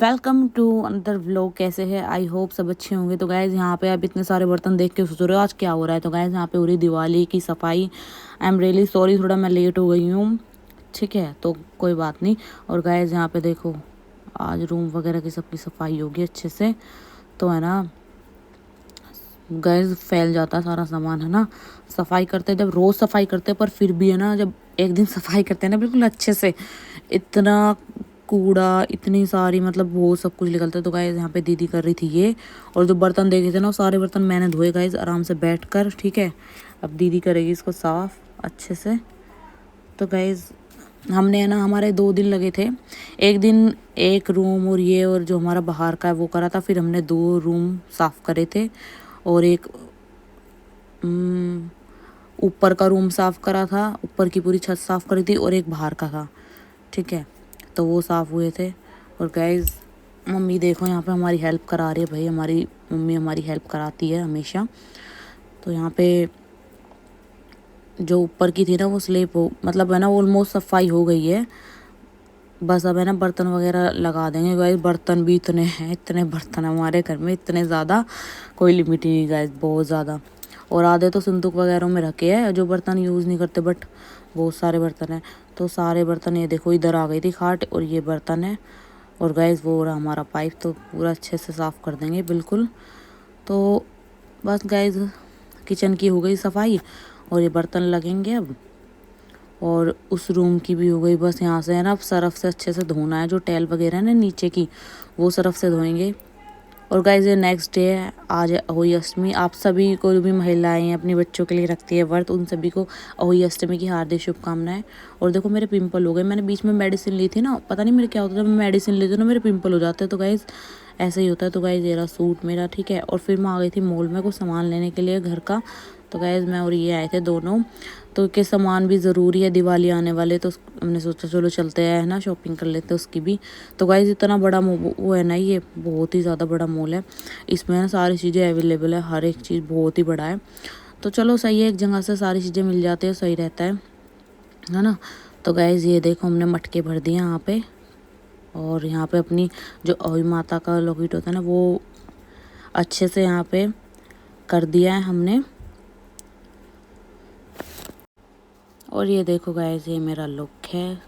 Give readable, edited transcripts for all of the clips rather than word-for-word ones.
Welcome to another vlog. कैसे है? I hope सब अच्छे होंगे। तो गाइज़ यहाँ पे अब इतने सारे बर्तन देख के सोच रहे हो आज क्या हो रहा है। तो गाइज़ यहाँ पे हो रही दिवाली की सफाई। आई एम रियली सॉरी, थोड़ा मैं लेट हो गई हूँ, ठीक है, तो कोई बात नहीं। और गाइज़ यहाँ पे देखो आज रूम वगैरह की सबकी सफाई होगी अच्छे से, तो है ना गैस फैल जाता है सारा सामान, है ना। सफाई करते जब रोज़ सफाई करते पर फिर भी है ना, जब एक दिन सफाई करते हैं ना बिल्कुल अच्छे से, इतना कूड़ा इतनी सारी मतलब वो सब कुछ निकलता है। तो गाइस यहाँ पे दीदी कर रही थी ये, और जो बर्तन देखे थे ना वो सारे बर्तन मैंने धोए गाइस आराम से बैठ कर, ठीक है। अब दीदी करेगी इसको साफ अच्छे से। तो गाइस हमने है ना, हमारे 2 दिन लगे थे। एक दिन एक रूम और ये और जो हमारा बाहर का है वो करा था, फिर हमने 2 रूम साफ करे थे और एक ऊपर का रूम साफ करा था, ऊपर की पूरी छत साफ करी थी और एक बाहर का था, ठीक है। तो वो साफ हुए थे। और गाइज मम्मी देखो यहाँ पे हमारी हेल्प करा रही है, भाई हमारी मम्मी हमारी हेल्प कराती है हमेशा। तो यहाँ पे जो ऊपर की थी ना वो स्लेप हो मतलब है ना ऑलमोस्ट सफाई हो गई है, बस अब है ना बर्तन वगैरह लगा देंगे। गाइस बर्तन भी इतने हैं, इतने बर्तन हमारे घर में, इतने ज़्यादा कोई लिमिट ही नहीं गाइस, बहुत ज़्यादा। और आधे तो संदूक वगैरह में रखे हैं जो बर्तन यूज़ नहीं करते, बट बहुत सारे बर्तन हैं। तो सारे बर्तन ये देखो इधर आ गई थी खाट, और ये बर्तन है। और गाइस वो रहा हमारा पाइप, तो पूरा अच्छे से साफ़ कर देंगे बिल्कुल। तो बस गाइस किचन की हो गई सफाई और ये बर्तन लगेंगे अब, और उस रूम की भी हो गई। बस यहाँ से है ना अब सरफ से अच्छे से धोना है, जो टैल वगैरह है ना नीचे की वो सरफ से धोएंगे। और गाइस ये नेक्स्ट डे है, आज है अहोई अष्टमी। आप सभी को जो भी महिलाएं अपने बच्चों के लिए रखती है व्रत, उन सभी को अहोई अष्टमी की हार्दिक शुभकामनाएं। और देखो मेरे पिंपल हो गए, मैंने बीच में मेडिसिन ली थी ना, पता नहीं मेरे क्या होता था, मैं मेडिसिन लेती हूँ ना मेरे पिंपल हो जाते हैं। तो गाइस ऐसे ही होता है। तो गाइस ये रहा सूट मेरा, ठीक है। और फिर मैं आ गई थी मॉल में कुछ सामान लेने के लिए घर का। तो गाइस मैं और ये आए थे दोनों, तो के सामान भी ज़रूरी है, दिवाली आने वाले, तो हमने सोचा चलो चलते हैं ना शॉपिंग कर लेते हैं उसकी भी। तो गाइस इतना बड़ा वो है ना, ये बहुत ही ज़्यादा बड़ा मॉल है, इसमें ना सारी चीज़ें अवेलेबल है, हर एक चीज़ बहुत ही बड़ा है। तो चलो सही है, एक जगह से सारी चीज़ें मिल जाती है, सही रहता है ना। तो गाइस ये देखो हमने मटके भर दिए यहाँ पे, और यहाँ पे अपनी जो अहोई माता का लॉकेट होता है ना वो अच्छे से यहाँ पे कर दिया है हमने। और ये देखो गाइस ये मेरा लुक है।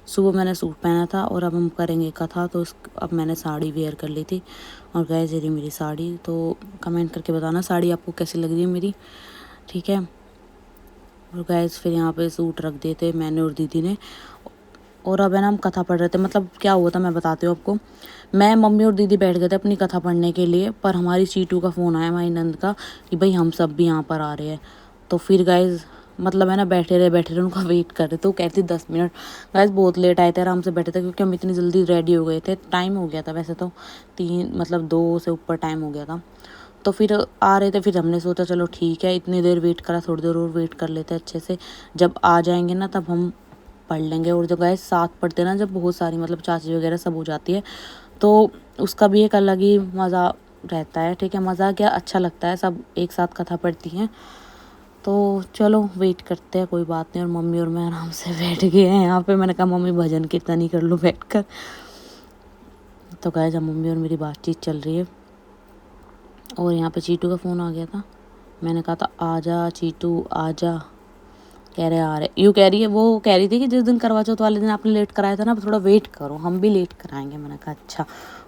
सुबह मैंने सूट पहना था और अब हम करेंगे कथा, तो अब मैंने साड़ी वेयर कर ली थी। और गाइस ये रही मेरी साड़ी, तो कमेंट करके बताना साड़ी आपको कैसी लग रही है मेरी, ठीक है। और गाइस फिर यहाँ पे सूट रख दिए थे मैंने और दीदी ने। और अब है ना हम कथा पढ़ रहे थे। मतलब क्या हुआ था मैं बताती हूँ आपको। मैं मम्मी और दीदी बैठ गए थे अपनी कथा पढ़ने के लिए, पर हमारी चीटू का फ़ोन आया, हमारी नंद का, कि भाई हम सब भी यहाँ पर आ रहे हैं। तो फिर गाइज मतलब है ना बैठे रहे उनका वेट कर रहे, तो कहती 10 मिनट। गाइज बहुत लेट आए थे, आराम से बैठे थे क्योंकि हम इतनी जल्दी रेडी हो गए थे, टाइम हो गया था वैसे तो 3 मतलब 2 से ऊपर टाइम हो गया था। तो फिर आ रहे थे, फिर हमने सोचा चलो ठीक है इतनी देर वेट करा, थोड़ी देर और वेट कर लेते अच्छे से, जब आ जाएंगे ना तब हम पढ़ लेंगे। और जो गाइस साथ पढ़ते ना जब बहुत सारी मतलब चाची वगैरह सब हो जाती है, तो उसका भी एक अलग ही मज़ा रहता है, ठीक है। मज़ा क्या अच्छा लगता है, सब एक साथ कथा पढ़ती हैं। तो चलो वेट करते हैं, कोई बात नहीं। और मम्मी और मैं आराम से बैठ गए हैं यहाँ पे। मैंने कहा मम्मी भजन कीर्तन ही कर लो बैठ कर। तो गाइस अब मम्मी और मेरी बातचीत चल रही है, और यहाँ पे चीटू का फ़ोन आ गया था। मैंने कहा था आजा चीटू आजा, कह रहे आ रहे, यूँ कह रही है, वो कह रही थी कि जिस दिन करवा चौथ वाले दिन आपने लेट कराया था ना, अब थोड़ा वेट करो, हम भी लेट कराएंगे। मैंने कहा अच्छा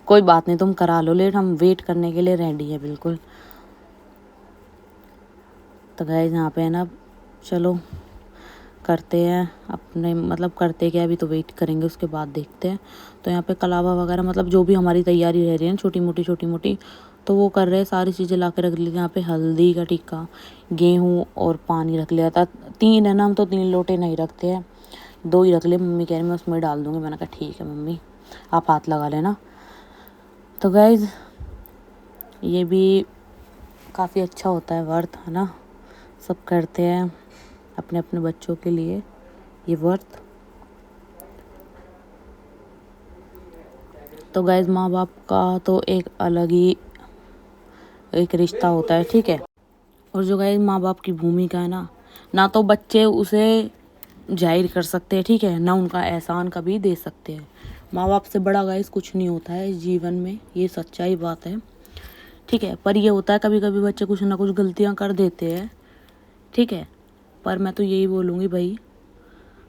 कोई बात नहीं, तुम करा लो लेट, हम वेट करने के लिए रेडी है बिल्कुल। तो गाइस यहाँ पे है ना, चलो करते हैं अपने मतलब करते क्या, अभी तो वेट करेंगे उसके बाद देखते हैं। तो यहाँ पे कलावा वगैरह मतलब जो भी हमारी तैयारी रह रही है छोटी मोटी, तो वो कर रहे हैं, सारी चीज़ें ला के रख ली। यहाँ पे हल्दी का टिक्का, गेहूँ और पानी रख लिया था। 3 है ना, हम तो 3 लोटे नहीं रखते हैं, 2 ही रख लिए। मम्मी कह रही मैं उसमें डाल दूँगी, मैंने कहा ठीक है मम्मी आप हाथ लगा लेना। तो गाइज ये भी काफ़ी अच्छा होता है व्रत, है ना, सब करते हैं अपने अपने बच्चों के लिए ये व्रत। तो गाइज माँ बाप का तो एक अलग ही एक रिश्ता होता है, ठीक है। और जो गाइज माँ बाप की भूमिका है ना तो बच्चे उसे जाहिर कर सकते हैं, ठीक है, ना उनका एहसान कभी दे सकते हैं। माँ बाप से बड़ा गाइस कुछ नहीं होता है इस जीवन में, ये सच्चाई बात है, ठीक है। पर ये होता है कभी कभी बच्चे कुछ ना कुछ गलतियाँ कर देते हैं, ठीक है। पर मैं तो यही बोलूँगी भाई,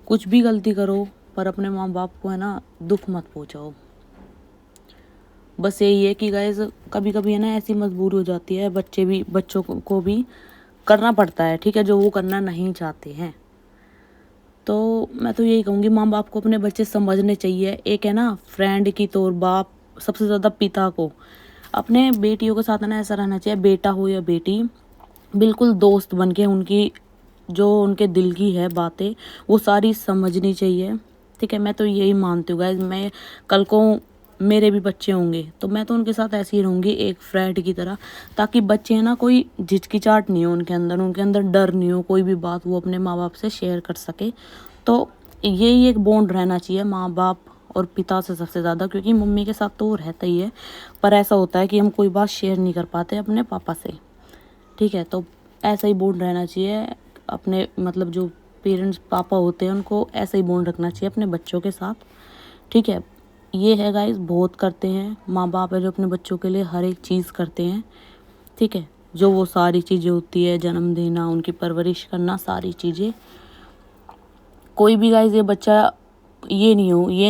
कुछ भी गलती करो पर अपने माँ बाप को है ना दुख मत पहुँचाओ। बस यही है कि गाइस कभी कभी है ना ऐसी मजबूरी हो जाती है, बच्चों को भी करना पड़ता है, ठीक है, जो वो करना नहीं चाहते हैं। तो मैं तो यही कहूँगी माँ बाप को अपने बच्चे समझने चाहिए। एक है ना फ्रेंड की तौर बाप सबसे ज़्यादा पिता को अपने बेटियों के साथ ना ऐसा रहना चाहिए, बेटा हो या बेटी, बिल्कुल दोस्त बन के उनकी जो उनके दिल की है बातें वो सारी समझनी चाहिए, ठीक है। मैं तो यही मानती हूँ गाइस। मैं कल को मेरे भी बच्चे होंगे तो मैं तो उनके साथ ऐसे ही रहूँगी एक फ्रेंड की तरह, ताकि बच्चे हैं ना कोई झिझकिचाहट नहीं हो उनके अंदर डर नहीं हो, कोई भी बात वो अपने माँ बाप से शेयर कर सके। तो यही एक बॉन्ड रहना चाहिए माँ बाप और पिता से सबसे ज़्यादा, क्योंकि मम्मी के साथ तो वो रहता ही है, पर ऐसा होता है कि हम कोई बात शेयर नहीं कर पाते अपने पापा से, ठीक है। तो ऐसा ही बॉन्ड रहना चाहिए अपने, मतलब जो पेरेंट्स पापा होते हैं उनको ऐसा ही बॉन्ड रखना चाहिए अपने बच्चों के साथ, ठीक है। ये है गाइस, बहुत करते हैं माँ बाप है जो अपने बच्चों के लिए हर एक चीज़ करते हैं, ठीक है। जो वो सारी चीज़ें होती है, जन्म देना, उनकी परवरिश करना, सारी चीज़ें। कोई भी गाइस ये बच्चा ये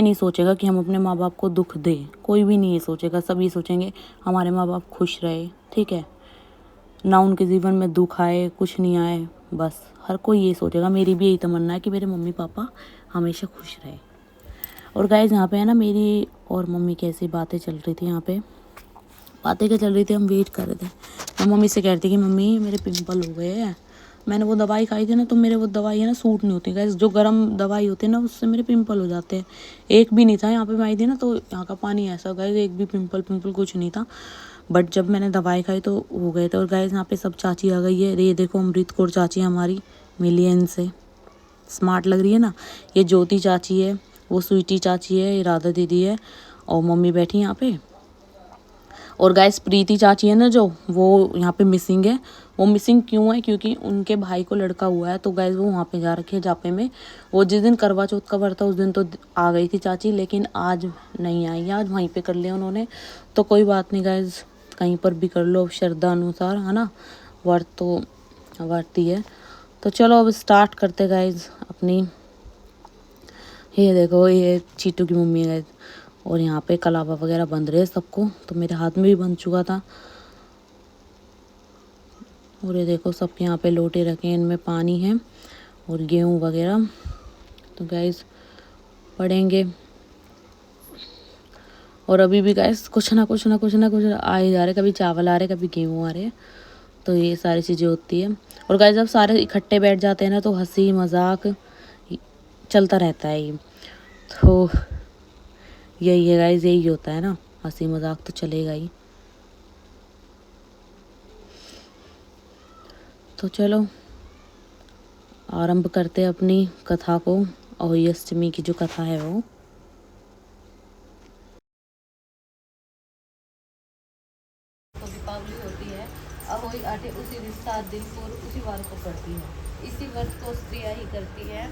नहीं सोचेगा कि हम अपने माँ बाप को दुख दें, कोई भी नहीं ये सोचेगा। सब ये सोचेंगे हमारे माँ बाप खुश रहे, ठीक है, ना उनके जीवन में दुख आए, कुछ नहीं आए, बस हर कोई ये सोचेगा। मेरी भी यही तमन्ना है कि मेरे मम्मी पापा हमेशा खुश रहे। और गाइस यहाँ पे है ना मेरी और मम्मी की ऐसी बातें चल रही थी, यहाँ पे बातें क्या चल रही थी, हम वेट कर रहे थे। मैं मम्मी से कह रही थी कि मम्मी मेरे पिंपल हो गए हैं, मैंने वो दवाई खाई थी ना, तो मेरे वो दवाई है ना सूट नहीं होती गाइस, जो गर्म दवाई होती है ना उससे मेरे पिंपल हो जाते हैं। एक भी नहीं था यहाँ पे, मैं आई थी ना तो यहाँ का पानी ऐसा गाइस, एक भी पिंपल कुछ नहीं था, बट जब मैंने दवाई खाई तो हो गए थे। और गाइस यहाँ पे सब चाची आ गई है, ये देखो अमृत कौर चाची हमारी, मिली है इनसे, स्मार्ट लग रही है ना। ये ज्योति चाची है, वो स्वीटी चाची है, ये राधा दीदी है, और मम्मी बैठी यहाँ पे। और गाइस प्रीति चाची है ना जो, वो यहाँ पे मिसिंग है। वो मिसिंग क्यों है, क्योंकि उनके भाई को लड़का हुआ है, तो गाइस वो वहाँ पे जा रखे है जापे में। वो जिस दिन करवा चौथ का व्रत था उस दिन तो आ गई थी चाची, लेकिन आज नहीं आई है, आज वहीं पे कर लिया उन्होंने। तो कोई बात नहीं गाइस, कहीं पर भी कर लो श्रद्धा अनुसार, है ना, व्रत तो व्रत ही है। तो चलो अब स्टार्ट करते गाइस अपनी। ये देखो ये चीटू की मम्मी है गाइस, और यहाँ पे कलावा वगैरह बन रहे हैं सबको, तो मेरे हाथ में भी बन चुका था। और ये देखो सबके यहाँ पे लोटे रखे हैं, इनमें पानी है और गेहूँ वगैरह। तो गाइस पढ़ेंगे, और अभी भी गाइस कुछ ना कुछ आए जा रहे, कभी चावल आ रहे, कभी गेहूँ आ रहे, तो ये सारी चीज़ें होती है। और गाइस जब सारे इकट्ठे बैठ जाते हैं ना तो हंसी मजाक चलता रहता है ये, तो यही है गाइस, यही होता है ना, हंसी मजाक तो चलेगा ही। तो चलो आरंभ करते हैं अपनी कथा को, अहोई अष्टमी की जो कथा है वो। तो दीपावली होती है, अहोई आटे उसी दिन 7 दिन पूर्व उसी वार को पड़ती है। इसी व्रत को स्त्रियाँ ही करती है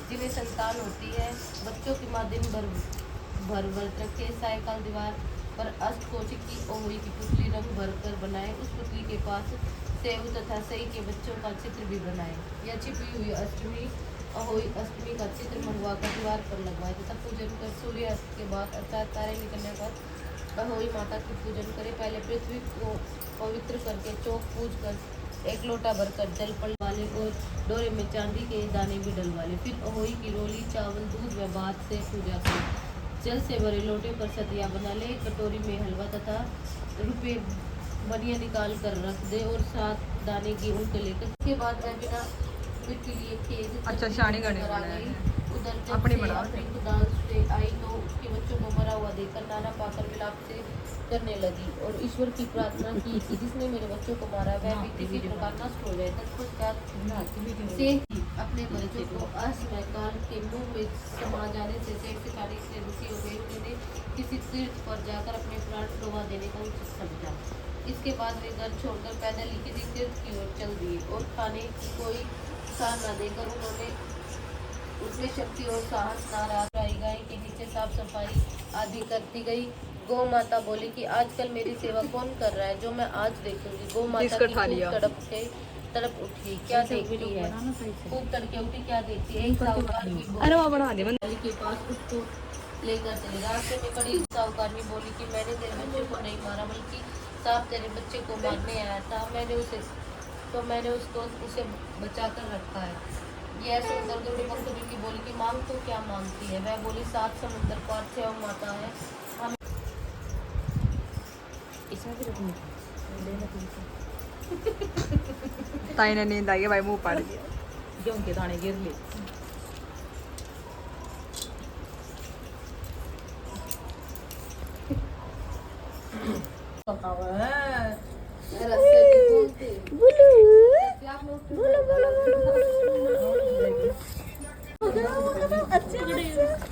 जिन्हें संतान होती है। बच्चों की माँ दिन भर व्रत रखे, सायकाल दीवार पर अष्टकोशिक की अहोई की पुतली रंग भर कर बनाए, उस पुतली के पास सेव तथा सई के बच्चों का चित्र भी बनाए। यह छिपी हुई अष्टमी अहोई अष्टमी का चित्र मंगवा कर दीवार पर लगवाए तथा पूजन कर सूर्यास्त के बाद अर्थात तारे निकलने पर अहोई माता की पूजन करे। पहले पृथ्वी को पवित्र करके चौक पूज कर एक लोटा भरकर जल पलवाले और डोरे में चांदी के दाने भी डलवाले। फिर अहोई की रोली चावल दूध व भात से पूजा करे। जल से भरे लोटे पर सतिया बना ले, कटोरी में हलवा तथा रुपये बनिया निकाल कर रख दे और 7 दाने गेहूं के लेकर, उसके बाद वह बिना फिर के लिए खेत अच्छा शानी करने आ वाला गई। है उधर जब अपनी से बना अपनी कुदाल से आई तो उसके बच्चों को मरा हुआ देखकर नाना पाकर विलाप से करने लगी और ईश्वर की प्रार्थना की कि जिसने मेरे बच्चों को मारा वह भी किसी प्रकार नष्ट हो जाए। तत्पश्चात से अपने बच्चों को असमय काल के मुंह में समा जाने से सेठ शिकारी से दुखी हो गई। उन्होंने किसी तीर्थ पर जाकर अपने प्राण डुबा देने का उचित समझा। इसके बाद वे घर छोड़कर पैदल ही किसी तीर्थ की ओर चल दिए और खाने की कोई सार न देकर उन्होंने उसमें शक्ति और साहस न रहा। गाय के नीचे साफ सफाई आदि करती गई। गौ माता बोली कि आजकल मेरी सेवा कौन कर रहा है, जो मैं आज देखूंगी। गौ माता की खूब तड़प उठी, क्या देखती है, खूब तड़के उठी, क्या देखती है। एक साहूकार की बोली के पास उसको लेकर चले। रास्ते में बड़ी साहूकारनी बोली कि मैंने तेरे बच्चे को नहीं मारा, बल्कि सांप तेरे बच्चे को मारने आया था। मैंने उसको उसे बचा कर रखा है। यह सुनकर गरुड़ बकरी की बोली कि मांग तो क्या मांगती है। वह बोली 7 समुद्र पार से हम माता है, हम इसमें भी रखनी ताई ने नींद आई है भाई, मुंह पाड़ दिया। गेहूं के दाने गिर ले। रस्से की घूमती।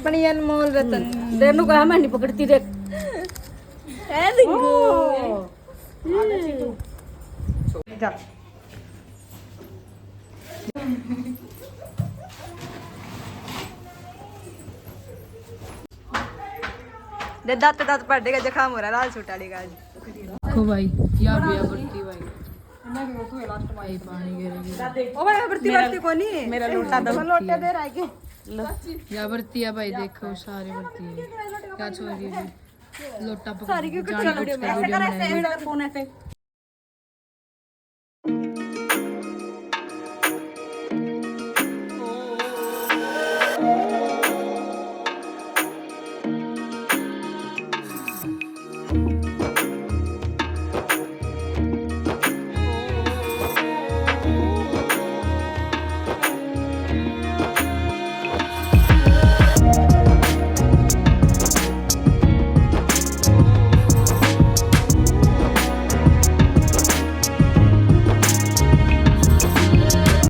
बड़ी अनमोल रतन। तेनू कहा मैं नहीं पकड़ती देख। जा दे दांत दांत पड़ देगा, जखाम हो रहा है, लाल सूट डालेगा आज। देखो भाई यार बिया बढ़ती भाई पानी गिरेगी। ओ भाई बर्ती बर्ती कोनी मेरा लोटा दो, लोटे दे रहा है के या बढ़ती है भाई, देखो सारी बढ़ती है। क्या छोड़ रही है लोटा पकड़ सारी क्यों जाने वीडियो में ऐसे कर, ऐसे फोन ऐसे